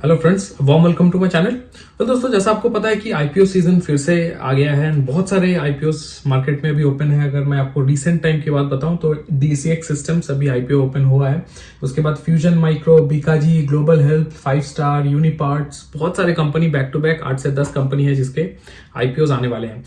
Hello friends, warm welcome to my channel. तो दोस्तों, जैसा आपको पता है कि आईपीओ सीजन फिर से आ गया है एंड बहुत सारे आईपीओ मार्केट में अभी ओपन है। अगर मैं आपको रीसेंट टाइम की बात बताऊं तो DCX सिस्टम्स अभी आईपीओ ओपन हुआ है। उसके बाद fusion micro, Bikaji, global health, 5 star, Uniparts, बहुत सारे कंपनी बैक टू बैक 8 से 10 कंपनी है जिसके आईपीओ आने वाले हैं।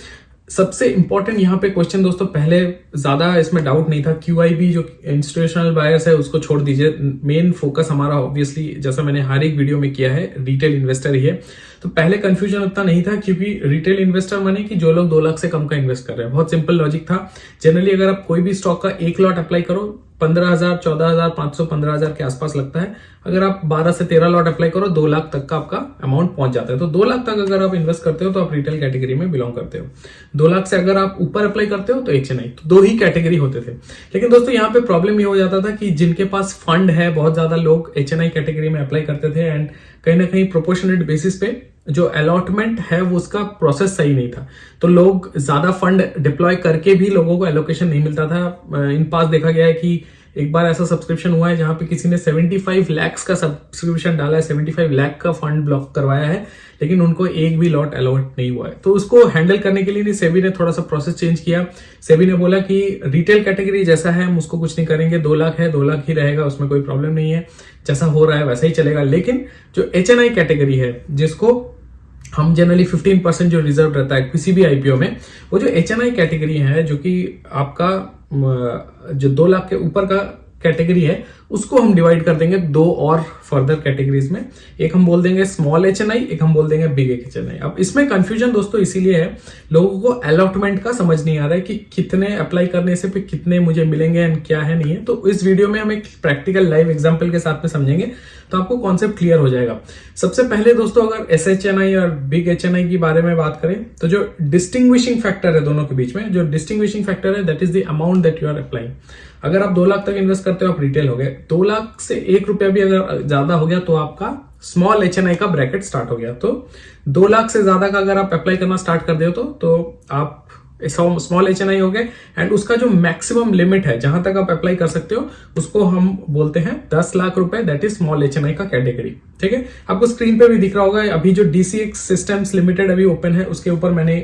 सबसे इंपॉर्टेंट यहाँ पे क्वेश्चन दोस्तों, पहले ज्यादा इसमें डाउट नहीं था। QIB जो इंस्टीट्यूशनल बायर्स है उसको छोड़ दीजिए। मेन फोकस हमारा ऑब्वियसली, जैसा मैंने हर एक वीडियो में किया है, रिटेल इन्वेस्टर ही है। तो पहले कंफ्यूजन उतना नहीं था, क्योंकि रिटेल इन्वेस्टर माने कि जो लोग 2 लाख से कम का इन्वेस्ट कर रहे हैं। बहुत सिंपल लॉजिक था। जनरली अगर आप कोई भी स्टॉक का 1 लॉट अप्लाई करो, 15,000, 14,500, 15,000 के आसपास लगता है। अगर आप 12 से 13 लॉट अप्लाई करो, 2 लाख तक का आपका अमाउंट पहुंच जाता है। तो 2 लाख तक अगर आप इन्वेस्ट करते हो तो आप रिटेल कैटेगरी में बिलोंग करते हो। 2 लाख से अगर आप ऊपर अप्लाई करते हो तो HNI। तो 2 ही कैटेगरी होते थे। लेकिन दोस्तों, यहाँ पे प्रॉब्लम ये हो जाता था कि जिनके पास फंड है, बहुत ज्यादा लोग HNI कैटेगरी में अप्लाई करते थे एंड कहीं ना कहीं प्रोपोर्शनेट बेसिस पे जो अलॉटमेंट है वो उसका प्रोसेस सही नहीं था। तो लोग ज्यादा फंड डिप्लॉय करके भी लोगों को एलोकेशन नहीं मिलता था। इन पास देखा गया है कि एक बार ऐसा सब्सक्रिप्शन हुआ है जहां पे किसी ने 75 लाख का सब्सक्रिप्शन डाला है, 75 लाख का फंड ब्लॉक करवाया है, लेकिन उनको एक भी लॉट अलॉट नहीं हुआ है। तो उसको हैंडल करने के लिए सेबी ने थोड़ा सा प्रोसेस चेंज किया। सेबी ने बोला कि रिटेल कैटेगरी जैसा है हम उसको कुछ नहीं करेंगे, 2 लाख है 2 लाख ही रहेगा, उसमें कोई प्रॉब्लम नहीं है, जैसा हो रहा है वैसा ही चलेगा। लेकिन जो HNI कैटेगरी है, जिसको हम जनरली 15% जो रिजर्व रहता है किसी भी आईपीओ में, वो जो HNI कैटेगरी है, जो कि आपका जो 2 लाख के ऊपर का कैटेगरी है, उसको हम डिवाइड कर देंगे 2 और फर्दर कैटेगरीज में। एक हम बोल देंगे स्मॉल HNI, एक हम बोल देंगे बिग HNI। अब इसमें कंफ्यूजन दोस्तों इसीलिए है, लोगों को अलॉटमेंट का समझ नहीं आ रहा है कि कितने अप्लाई करने से पे कितने मुझे मिलेंगे एंड क्या है नहीं है। तो इस वीडियो में हम एक प्रैक्टिकल लाइव एग्जांपल के साथ में समझेंगे तो आपको कॉन्सेप्ट क्लियर हो जाएगा। सबसे पहले दोस्तों, अगर SHNI और बिग HNI की बारे में बात करें तो जो डिस्टिंग्विशिंग फैक्टर है दोनों के बीच में, जो डिस्टिंग्विशिंग फैक्टर है, that is the amount that you are applying. अगर आप 2 लाख तक इन्वेस्ट करते हो आप रिटेल हो गए। 2 लाख से 1 रुपया भी अगर ज्यादा हो गया तो आपका स्मॉल HNI का ब्रैकेट स्टार्ट हो गया। तो 2 लाख से ज्यादा का अगर आप अप्लाई करना स्टार्ट कर दे तो आप स्मॉल HNI हो गए एंड उसका जो मैक्सिमम लिमिट है जहां तक आप अप्लाई कर सकते हो उसको हम बोलते हैं 10 लाख रुपए, दैट इज स्मॉल HNI का कैटेगरी। ठीक है, आपको स्क्रीन पे भी दिख रहा होगा। अभी जो DCX सिस्टम्स लिमिटेड अभी ओपन है उसके ऊपर मैंने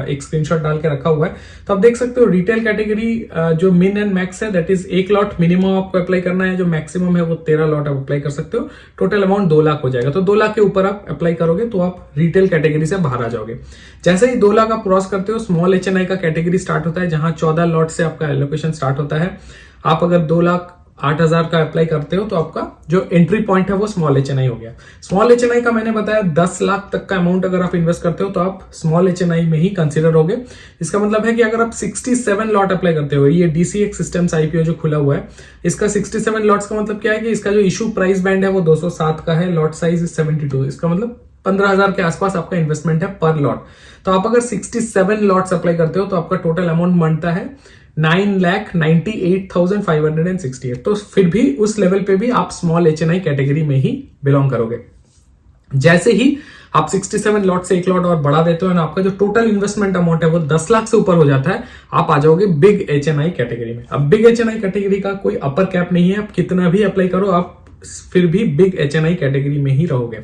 एक स्क्रीनशॉट डाल के रखा हुआ है। तो आप देख सकते हो रिटेल कैटेगरी जो मिन एंड मैक्स है, दैट इज 1 लॉट मिनिमम आपको अप्लाई करना है। जो मैक्सिमम है वो 13 लॉट आप अप्लाई कर सकते हो। टोटल अमाउंट 2 लाख हो जाएगा। तो 2 लाख के ऊपर आप अप्लाई करोगे तो आप रिटेल कैटेगरी से बाहर आ जाओगे। जैसे ही 2 लाख आप क्रॉस करते हो, स्मॉल HNI का कैटेगरी स्टार्ट होता है, जहां 14 लॉट से आपका एलोकेशन स्टार्ट होता है। आप अगर 2,08,000 का अप्लाई करते हो तो आपका जो एंट्री पॉइंट है वो स्मॉल HNI हो गया। स्मॉल HNI का मैंने बताया 10 लाख तक का अमाउंट अगर आप इन्वेस्ट करते हो तो आप स्मॉल HNI में ही कंसीडर होगे। इसका मतलब है कि अगर आप 67 लॉट अप्लाई करते हो, ये DCX सिस्टम्स आईपीओ जो खुला हुआ है, इसका 67 लॉट्स का मतलब क्या है कि इसका जो इशू प्राइस बैंड है वो 207 का है, लॉट साइज 72। इसका मतलब 15,000 के आसपास आपका इन्वेस्टमेंट है पर लॉट। तो आप अगर 67 लॉट्स अप्लाई करते हो तो आपका टोटल अमाउंट बनता है 9,98,568। तो फिर भी उस लेवल पे भी आप स्मॉल HNI कैटेगरी में ही बिलोंग करोगे। जैसे ही आप 67 लॉट से 1 लॉट और बढ़ा देते हो ना, आपका जो टोटल इन्वेस्टमेंट अमाउंट है वो 10 लाख से ऊपर हो जाता है, आप आ जाओगे बिग HNI कैटेगरी में। अब बिग HNI कैटेगरी का कोई अपर कैप नहीं है, आप कितना भी अप्लाई करो आप फिर भी बिग HNI कैटेगरी में ही रहोगे।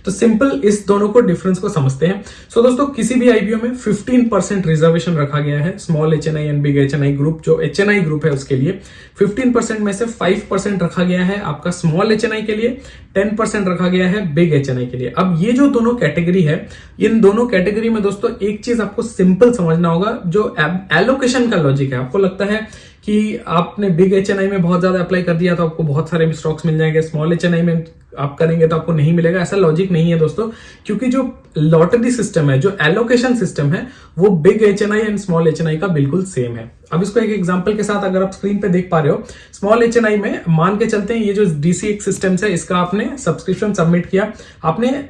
तो सिंपल इस दोनों को डिफरेंस को समझते हैं। सो दोस्तों, किसी भी आईपीओ में 15% रिजर्वेशन रखा गया है small HNI and big HNI group. जो HNI ग्रुप है उसके लिए 15% में से 5% रखा गया है आपका स्मॉल HNI के लिए, 10% रखा गया है बिग HNI के लिए। अब ये जो दोनों कैटेगरी है, इन दोनों कैटेगरी में दोस्तों एक चीज आपको सिंपल समझना होगा, जो एलोकेशन का लॉजिक है। आपको लगता है कि आपने बिग HNI में बहुत ज्यादा अप्लाई कर दिया तो आपको बहुत सारे स्टॉक्स मिल जाएंगे, स्मॉल HNI में आप करेंगे तो आपको नहीं मिलेगा। ऐसा लॉजिक नहीं है दोस्तों, क्योंकि जो लॉटरी सिस्टम है, जो एलोकेशन सिस्टम है, वो big HNI and small HNI का बिल्कुल सेम है। अब इसको एक एग्जांपल के साथ अगर आप स्क्रीन पे देख पा रहे हो, स्मॉल HNI में मान के चलते हैं ये जो DCX सिस्टम्स है, इसका आपने सब्सक्रिप्शन सबमिट किया, आपने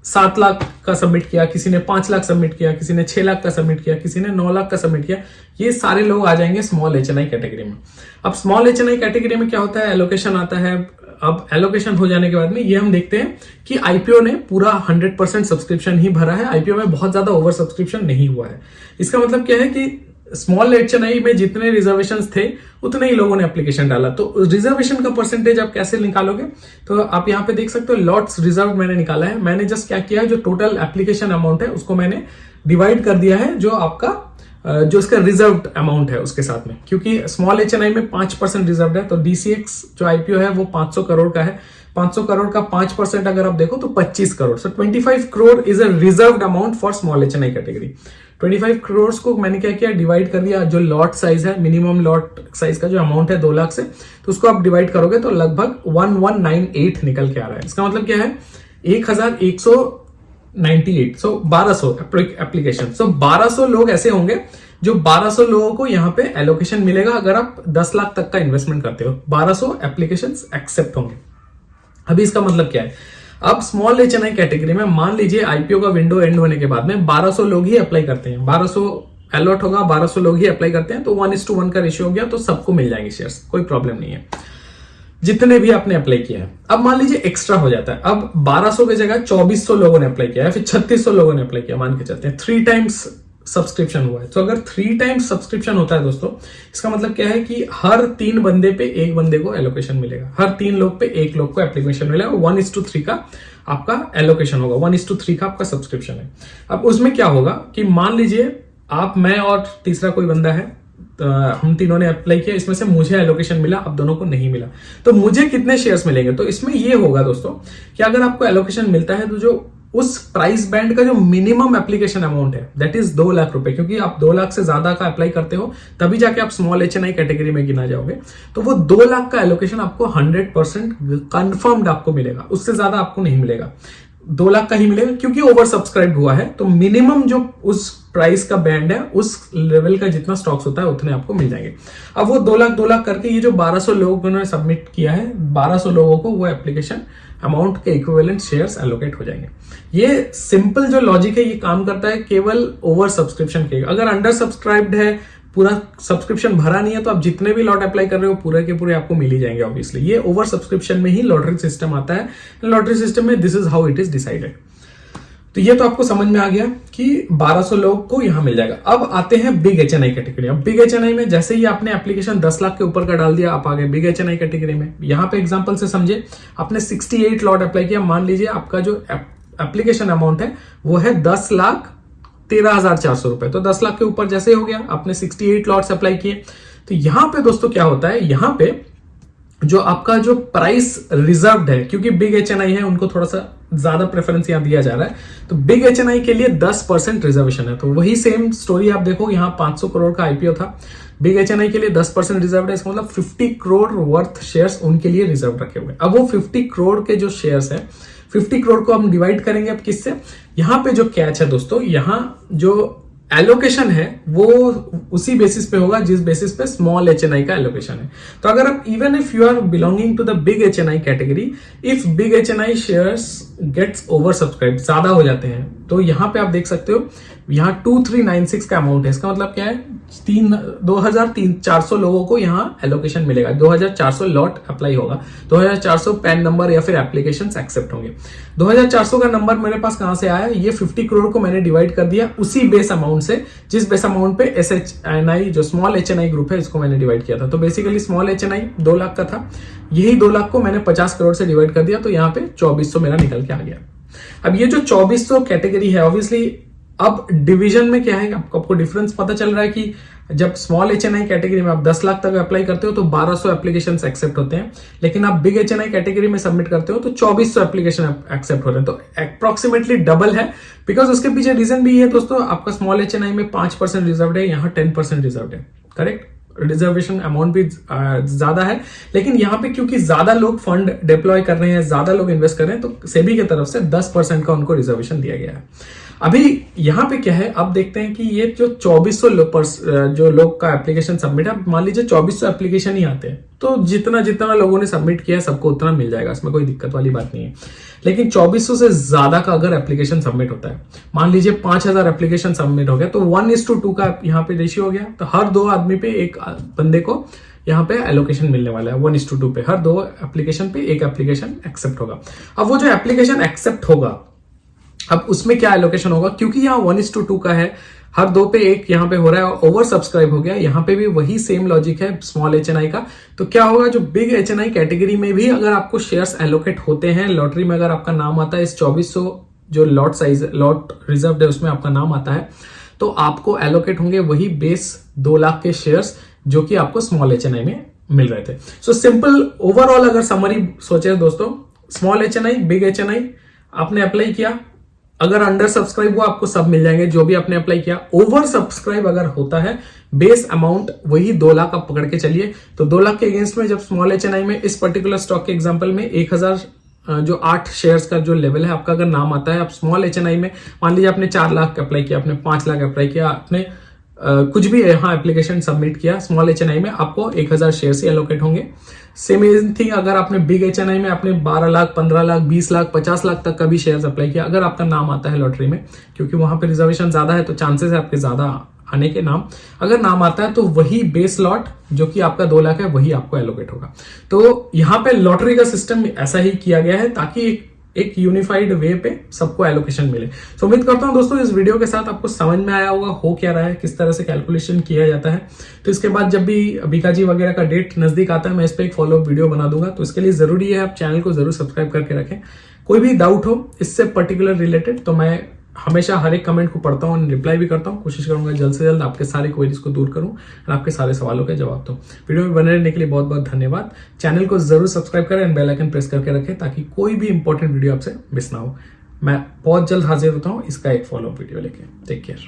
7 लाख का सबमिट किया, किसी ने 5 लाख सबमिट किया, किसी ने 6 लाख का सबमिट किया, किसी ने 9 लाख का सबमिट किया। ये सारे लोग आ जाएंगे स्मॉल HNI कैटेगरी में। अब स्मॉल HNI कैटेगरी में क्या होता है, एलोकेशन आता है। अब एलोकेशन हो जाने के बाद में ये हम देखते हैं कि आईपीओ ने पूरा 100% सब्सक्रिप्शन ही भरा है, आईपीओ में बहुत ज्यादा ओवर सब्सक्रिप्शन नहीं हुआ है। इसका मतलब क्या है कि स्मॉल एचएनआई में जितने रिजर्वेशंस थे उतने ही लोगों ने एप्लीकेशन डाला। तो रिजर्वेशन का परसेंटेज आप कैसे निकालोगे, तो आप यहाँ पे देख सकते हो लॉट्स रिजर्व मैंने निकाला है। मैंने जस्ट क्या किया है, जो टोटल एप्लीकेशन अमाउंट है उसको मैंने डिवाइड कर दिया है जो आपका जो इसका रिजर्व अमाउंट है उसके साथ में, क्योंकि स्मॉल एचएनआई में 5% रिजर्व है। तो डीसीएक्स जो आईपीओ है वो 500 करोड़ का है। 500 करोड़ का 5% अगर आप देखो तो 25 करोड़। सो 25 crore is a reserved amount for small HNI category. 25 crore को मैंने क्या किया, डिवाइड कर दिया। जो लॉट साइज है, मिनिमम लॉट साइज का जो अमाउंट है 2 लाख से, तो उसको आप डिवाइड करोगे तो लगभग 1198 निकल के आ रहा है। इसका मतलब क्या है, 1198, सो 1200 एप्लीकेशन। सो 1200 लोग ऐसे होंगे जो 1200 लोगों को यहाँ पे एलोकेशन मिलेगा अगर आप 10 लाख तक का इन्वेस्टमेंट करते हो। 1200 एप्लीकेशन एक्सेप्ट होंगे। अभी इसका मतलब क्या है, अब स्मॉल एचएनआई कैटेगरी में मान लीजिए आईपीओ का विंडो एंड होने के बाद में 1200 लोग ही अप्लाई करते हैं, 1200 अलॉट होगा, 1200 लोग ही अप्लाई करते हैं, तो 1:1 का रेशियो हो गया, तो सबको मिल जाएंगे शेयर्स, कोई प्रॉब्लम नहीं है, जितने भी आपने अप्लाई किया है। अब मान लीजिए एक्स्ट्रा हो जाता है, अब 1200 की जगह 2400 लोगों ने अप्लाई किया है, फिर 3600 लोगों ने अप्लाई किया, मान के चलते हैं 3 टाइम्स सब्सक्रिप्शन हुआ है। तो अगर 3 टाइम्स सब्सक्रिप्शन होता है दोस्तों, इसका मतलब क्या है कि हर 3 बंदे पे 1 बंदे को एलोकेशन मिलेगा, हर 3 लोग पे 1 लोग को एप्लीकेशन मिलेगा। 1:3 का आपका एलोकेशन होगा, 1:3 का आपका सब्सक्रिप्शन है। अब उसमें क्या होगा कि मान लीजिए आप, मैं और तीसरा कोई बंदा है, हम तीनों ने अप्लाई किया, इसमें से मुझे एलोकेशन मिला, अब दोनों को नहीं मिला, तो मुझे कितने शेयर्स मिलेंगे। तो इसमें ये होगा दोस्तों कि अगर आपको एलोकेशन मिलता है तो जो उस प्राइस बैंड का जो मिनिमम एप्लीकेशन अमाउंट है दैट इज 2 लाख रुपए, क्योंकि आप 2 लाख से ज्यादा का अप्लाई करते हो तभी जाके आप स्मॉल एचएनआई कैटेगरी में गिना जाओगे। तो वो 2 लाख का एलोकेशन आपको 100% कंफर्म्ड आपको मिलेगा, उससे ज्यादा आपको नहीं मिलेगा, 2 लाख का ही मिलेगा, क्योंकि ओवर सब्सक्राइब हुआ है। तो मिनिमम जो उस प्राइस का बैंड है उस लेवल का जितना स्टॉक्स होता है उतने आपको मिल जाएंगे। अब वो 2 लाख करके ये जो 1200 लोगों ने सबमिट किया है, 1200 लोगों को वो एप्लीकेशन अमाउंट के इक्विवेलेंट शेयर्स एलोकेट हो जाएंगे। ये सिंपल जो लॉजिक है ये काम करता है केवल ओवर सब्सक्रिप्शन के। अगर अंडर सब्सक्राइब्ड है, पूरा सब्सक्रिप्शन भरा नहीं है, तो आप जितने भी लॉट अप्लाई कर रहे हो पूरे के पूरे आपको मिल ही जाएंगे। ऑब्वियसली ये ओवर सब्सक्रिप्शन में ही लॉटरी सिस्टम आता है। लॉटरी सिस्टम में this is how it is decided. तो ये तो आपको समझ में आ गया कि 1200 लोग को यहां मिल जाएगा। अब आते हैं बिग एचएनआई कैटेगरी। अब बिग एचएनआई में जैसे ही आपने एप्लीकेशन 10 लाख के ऊपर का डाल दिया, आप आ गए बिग एचएनआई कैटेगरी में। यहां पे एग्जांपल से समझे, आपने 68 लॉट अप्लाई किया, मान लीजिए आपका जो एप्लीकेशन अमाउंट है वो है 10,13,400 रुपए। तो 10 लाख के ऊपर जैसे हो गया, आपने 68 लॉट्स अप्लाई किए। तो यहां पे दोस्तों क्या होता है, यहां पे जो आपका जो प्राइस रिजर्व्ड है, क्योंकि बिग एचएनआई है उनको थोड़ा सा ज्यादा प्रेफरेंस यहां दिया जा रहा है, तो बिग एचएनआई के लिए 10% रिजर्वेशन है। तो वही सेम स्टोरी आप देखो, यहां 500 करोड़ का आईपीओ था, बिग एचएनआई के लिए 10% रिजर्व है, इसका मतलब 50 करोड़ वर्थ शेयर्स उनके लिए रिजर्व रखे हुए। अब वो 50 करोड़ के जो शेयर्स है, 50 करोड़ को हम डिवाइड करेंगे अब किससे। यहां पे जो कैच है दोस्तों, यहां जो एलोकेशन है वो उसी बेसिस पे होगा जिस बेसिस पे स्मॉल एचएनआई का एलोकेशन है। तो अगर आप, even if you are belonging to the big HNI category, if big HNI shares gets over subscribe, ज्यादा हो जाते हैं, तो यहां पे आप देख सकते हो यहां 2396 का अमाउंट है। इसका मतलब क्या है, 2400 लोगों को यहां एलोकेशन मिलेगा, 2400 लॉट अप्लाई होगा, 2400 पैन नंबर या फिर एप्लीकेशन एक्सेप्ट होंगे। 2400 का नंबर मेरे पास कहां से आया, ये 50 करोड़ को मैंने डिवाइड कर दिया उसी बेस अमाउंट से जिस बेस अमाउंट पे एसएचएनआई जो स्मॉल एचएनआई ग्रुप है इसको मैंने डिवाइड किया था। तो बेसिकली स्मॉल एचएनआई 2 लाख का था, यही 2 लाख को मैंने 50 करोड़ से डिवाइड कर दिया, तो यहाँ पे 2400 मेरा निकल के आ गया। अब ये जो 2400 कैटेगरी है, ऑब्वियसली अब डिवीजन में क्या है, आपको डिफरेंस पता चल रहा है कि जब स्मॉल एचएनआई कैटेगरी में आप 10 लाख तक अप्लाई करते हो तो 1200 एप्लीकेशंस एक्सेप्ट होते हैं, लेकिन आप बिग एचएनआई कैटेगरी में सबमिट करते हो तो 2400 एप्लीकेशन एक्सेप्ट होते हैं। तो अप्रोक्सीमेटली डबल है, बिकॉज उसके पीछे रीजन भी है दोस्तों, आपका स्मॉल एचएनआई में 5% रिजर्व है, यहाँ 10% रिजर्व है, करेक्ट। रिजर्वेशन अमाउंट भी ज्यादा है, लेकिन यहाँ पे क्योंकि ज्यादा लोग फंड डिप्लॉय कर रहे हैं, ज्यादा लोग इन्वेस्ट कर रहे हैं, तो सेबी की तरफ से 10% का उनको रिजर्वेशन दिया गया है। अभी यहाँ पे क्या है, अब देखते हैं कि ये जो 2400 जो लोग का एप्लीकेशन सबमिट है, मान लीजिए 2400 एप्लीकेशन ही आते हैं, तो जितना जितना लोगों ने सबमिट किया है सबको उतना मिल जाएगा, इसमें कोई दिक्कत वाली बात नहीं है। लेकिन 2400 से ज्यादा का अगर एप्लीकेशन सबमिट होता है, मान लीजिए 5000 एप्लीकेशन सबमिट हो गया, तो 1:2 का यहाँ पे रेशियो हो गया, तो हर 2 आदमी पे 1 बंदे को यहाँ पे एलोकेशन मिलने वाला है। 1:2 पे हर 2 एप्लीकेशन पे 1 एप्लीकेशन एक्सेप्ट होगा। अब वो जो एप्लीकेशन एक्सेप्ट होगा अब उसमें क्या एलोकेशन होगा, क्योंकि यहाँ 1:2 का है, हर 2 पे 1 यहाँ पे हो रहा है और ओवर सब्सक्राइब हो गया। यहाँ पे भी वही सेम लॉजिक है स्मॉल एचएनआई का। तो क्या होगा, जो बिग एचएनआई कैटेगरी में भी अगर आपको शेयर्स एलोकेट होते हैं, लॉटरी में अगर आपका नाम आता है, इस 2400 जो लॉट साइज लॉट रिजर्व है उसमें आपका नाम आता है, तो आपको एलोकेट होंगे वही बेस 2 लाख के शेयर्स जो कि आपको स्मॉल एचएनआई में मिल रहे थे। सो सिंपल ओवरऑल अगर समरी सोचे दोस्तों, स्मॉल एचएनआई, बिग एचएनआई आपने अप्लाई किया, अगर अंडर सब्सक्राइब हुआ आपको सब मिल जाएंगे जो भी आपने अप्लाई किया। ओवर सब्सक्राइब अगर होता है, बेस अमाउंट वही 2 लाख आप पकड़ के चलिए, तो 2 लाख के अगेंस्ट में जब स्मॉल एचएनआई में इस पर्टिकुलर स्टॉक के एग्जांपल में 1000 जो 8 शेयर्स का जो लेवल है आपका अगर नाम आता है, आप स्मॉल एचएनआई में मान लीजिए आपने 4 लाख अप्लाई किया, आपने 5 लाख अप्लाई किया, आपने कुछ भी यहाँ एप्लीकेशन सबमिट किया, स्मॉल एचएनआई में आपको 1000 शेयर से एलोकेट होंगे। सेम थिंग अगर आपने बिग एचएनआई में आपने 12 लाख, 15 लाख, 20 लाख, 50 लाख तक का भी शेयर्स अप्लाई किया, अगर आपका नाम आता है लॉटरी में, क्योंकि वहां पे रिजर्वेशन ज्यादा है तो चांसेस है आपके ज्यादा आने के नाम, अगर नाम आता है तो वही बेस लॉट जो कि आपका 2 लाख है वही आपको एलोकेट होगा। तो यहाँ पे लॉटरी का सिस्टम ऐसा ही किया गया है ताकि एक यूनिफाइड वे पे सबको एलोकेशन मिले। तो उम्मीद करता हूं दोस्तों इस वीडियो के साथ आपको समझ में आया होगा हो क्या रहा है, किस तरह से कैलकुलेशन किया जाता है। तो इसके बाद जब भी बीकाजी वगैरह का डेट नजदीक आता है, मैं इस पे एक फॉलोअप वीडियो बना दूंगा। तो इसके लिए जरूरी है आप चैनल को जरूर सब्सक्राइब करके रखें। कोई भी डाउट हो इससे पर्टिकुलर रिलेटेड तो मैं हमेशा हर एक कमेंट को पढ़ता हूँ, रिप्लाई भी करता हूँ, कोशिश करूंगा जल्द से जल्द आपके सारे क्वेरीज को दूर करूं और आपके सारे सवालों के जवाब दूं। वीडियो में बने रहने के लिए बहुत बहुत धन्यवाद। चैनल को जरूर सब्सक्राइब करें एंड बेल आइकन प्रेस करके रखें ताकि कोई भी इंपॉर्टेंट वीडियो आपसे मिस ना हो। मैं बहुत जल्द हाजिर होता हूँ इसका एक फॉलोअप वीडियो लेके। Take care.